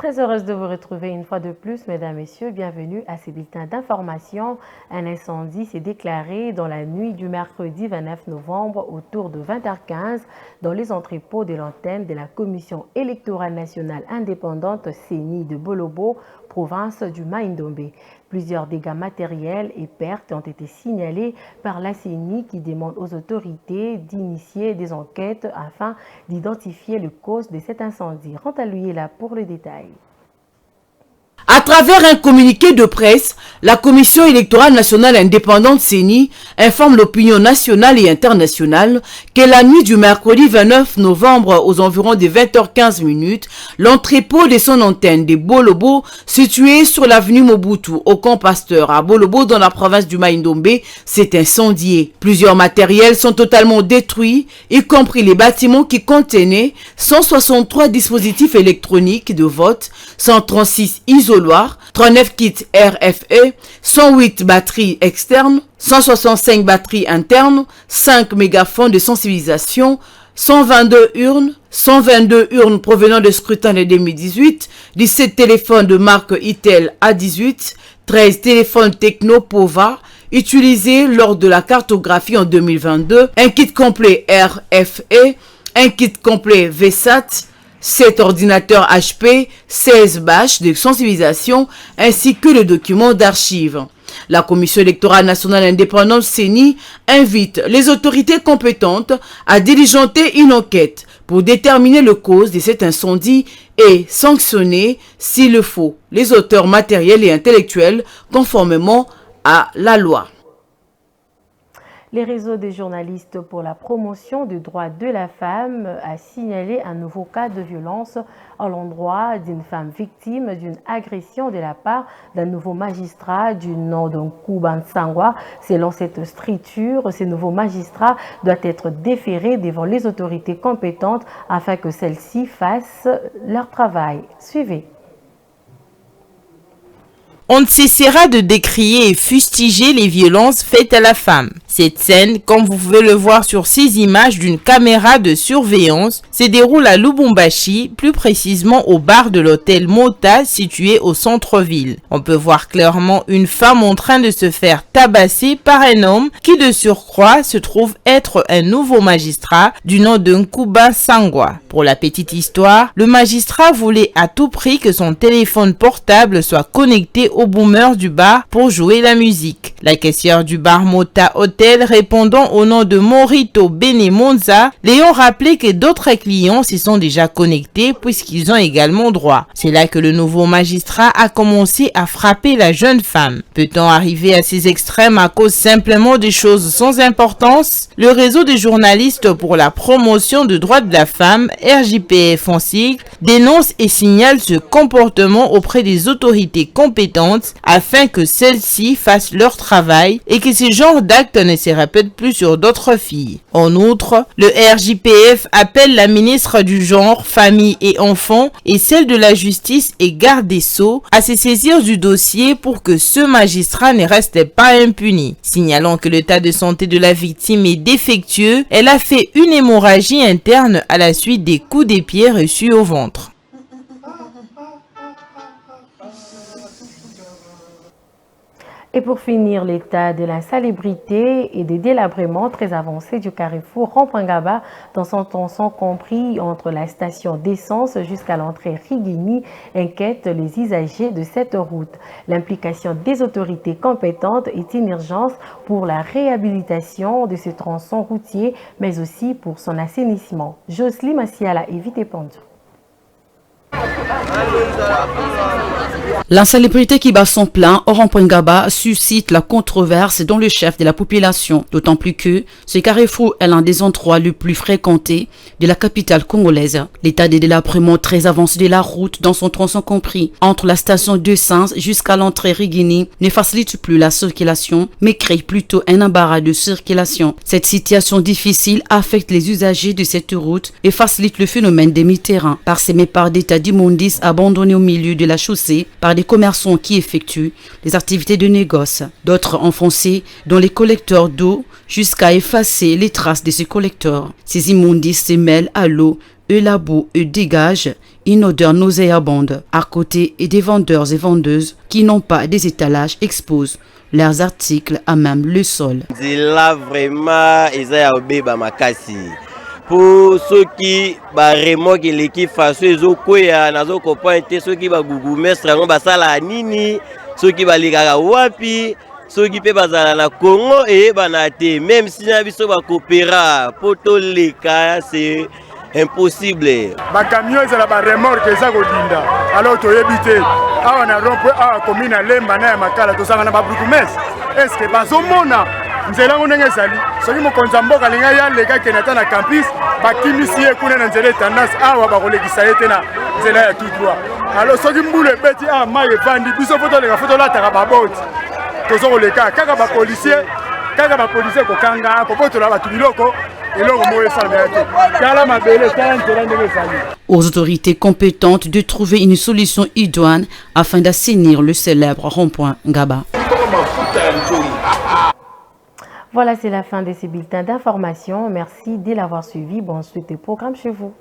Très heureuse de vous retrouver une fois de plus, mesdames, messieurs. Bienvenue à ces bulletins d'information. Un incendie s'est déclaré dans la nuit du mercredi 29 novembre autour de 20h15 dans les entrepôts de l'antenne de la Commission électorale nationale indépendante CENI de Bolobo, province du Maïndombe. Plusieurs dégâts matériels et pertes ont été signalés par la CENI qui demande aux autorités d'initier des enquêtes afin d'identifier les causes de cet incendie. Renta Luyela pour le détail. À travers un communiqué de presse, la Commission électorale nationale indépendante CENI informe l'opinion nationale et internationale que la nuit du mercredi 29 novembre aux environs de 20h15, l'entrepôt de son antenne de Bolobo, situé sur l'avenue Mobutu au camp Pasteur à Bolobo dans la province du Maïndombe, s'est incendié. Plusieurs matériels sont totalement détruits, y compris les bâtiments qui contenaient 163 dispositifs électroniques de vote, 136 isoloirs, 39 kits RFE, 108 batteries externes, 165 batteries internes, 5 mégaphones de sensibilisation, 122 urnes provenant de scrutin de 2018, 17 téléphones de marque Itel A18, 13 téléphones Techno Pova, utilisés lors de la cartographie en 2022, un kit complet RFE, un kit complet VSAT, 7 ordinateurs HP, 16 bâches de sensibilisation ainsi que le document d'archives. La Commission électorale nationale indépendante CENI invite les autorités compétentes à diligenter une enquête pour déterminer les causes de cet incendie et sanctionner, s'il le faut, les auteurs matériels et intellectuels conformément à la loi. Les réseaux des journalistes pour la promotion des droits de la femme a signalé un nouveau cas de violence à l'endroit d'une femme victime d'une agression de la part d'un nouveau magistrat du nom de Nkuba Nsangwa. Selon cette structure, ce nouveau magistrat doit être déféré devant les autorités compétentes afin que celles-ci fassent leur travail. Suivez. On ne cessera de décrier et fustiger les violences faites à la femme. Cette scène, comme vous pouvez le voir sur ces images d'une caméra de surveillance, se déroule à Lubumbashi, plus précisément au bar de l'hôtel Mota situé au centre-ville. On peut voir clairement une femme en train de se faire tabasser par un homme qui de surcroît se trouve être un nouveau magistrat du nom de Nkuba Nsangwa. Pour la petite histoire, le magistrat voulait à tout prix que son téléphone portable soit connecté au boomer du bar pour jouer la musique. La caissière du bar Mota Hotel répondant au nom de Morito Benemonza, Léon rappelait que d'autres clients s'y sont déjà connectés puisqu'ils ont également droit. C'est là que le nouveau magistrat a commencé à frapper la jeune femme. Peut-on arriver à ces extrêmes à cause simplement des choses sans importance? Le réseau des journalistes pour la promotion des droits de la femme, RJPF en sigle, dénonce et signale ce comportement auprès des autorités compétentes afin que celles-ci fassent leur travail et que ce genre d'actes ne se répètent plus sur d'autres filles. En outre, le RJPF appelle la ministre du Genre, Famille et Enfants et celle de la Justice et Garde des Sceaux à se saisir du dossier pour que ce magistrat ne reste pas impuni. Signalant que l'état de santé de la victime est défectueux, elle a fait une hémorragie interne à la suite des coups de pied reçus au ventre. Et pour finir, l'état de la salubrité et des délabrements très avancés du carrefour Rond-Point-Gaba dans son tronçon compris entre la station d'essence jusqu'à l'entrée Rigini inquiète les usagers de cette route. L'implication des autorités compétentes est une urgence pour la réhabilitation de ce tronçon routier, mais aussi pour son assainissement. Jocelyne Massiala est vite épandue. L'insalubrité qui bat son plein au Rond-Point-Gaba suscite la controverse dans le chef de la population, d'autant plus que ce carrefour est l'un des endroits les plus fréquentés de la capitale congolaise. L'état de délabrement très avancé de la route dans son tronçon compris entre la station de Sens jusqu'à l'entrée Rigini ne facilite plus la circulation, mais crée plutôt un embarras de circulation. Cette situation difficile affecte les usagers de cette route et facilite le phénomène des mi-terrains, parsemés par des tas d'immondices abandonnés au milieu de la chaussée par des commerçants qui effectuent les activités de négoce. D'autres enfoncés dans les collecteurs d'eau jusqu'à effacer les traces de ces collecteurs. Ces immondices se mêlent à l'eau et la boue et dégagent une odeur nauséabonde. À côté et des vendeurs et vendeuses qui n'ont pas des étalages exposent leurs articles à même le sol. Là vraiment, ils ont obéba makasi. Pour ceux qui vraiment qui l'équipe face aux koya nazo comprendre ceux qui ba gougumestre ngo basala nini, ceux qui ba likaka wapi, ceux qui peut bazala na Congo et banate même si na biso ba coopéra poto leka c'est impossible. Ba camion ezala ba remorque eza kodinda. Alors to yebite awa na rompe awa commune Lemba na ya Makala to sanga na ba gougumestre. Est-ce que bazomona nzela ndenge ezali soki mokonzi mboka linga ya leka kenata na campus bakimisi ye kuna na nzela tendance awa bakolekisa ye te na nzela ya tout droit. Alors soki mbulu ebeti awa mai evandi biso foto leka foto lataka baboti tozokoleka kaka bapolisier kokanga kobotola bato biloko eloko moyo esalamela te kala mabele tala nzela ndenge ezali. Aux autorités compétentes de trouver une solution idoine afin d'assainir le célèbre rond-point Ngaba. Voilà, c'est la fin de ces bulletins d'information. Merci de l'avoir suivi. Bon suite au programme chez vous.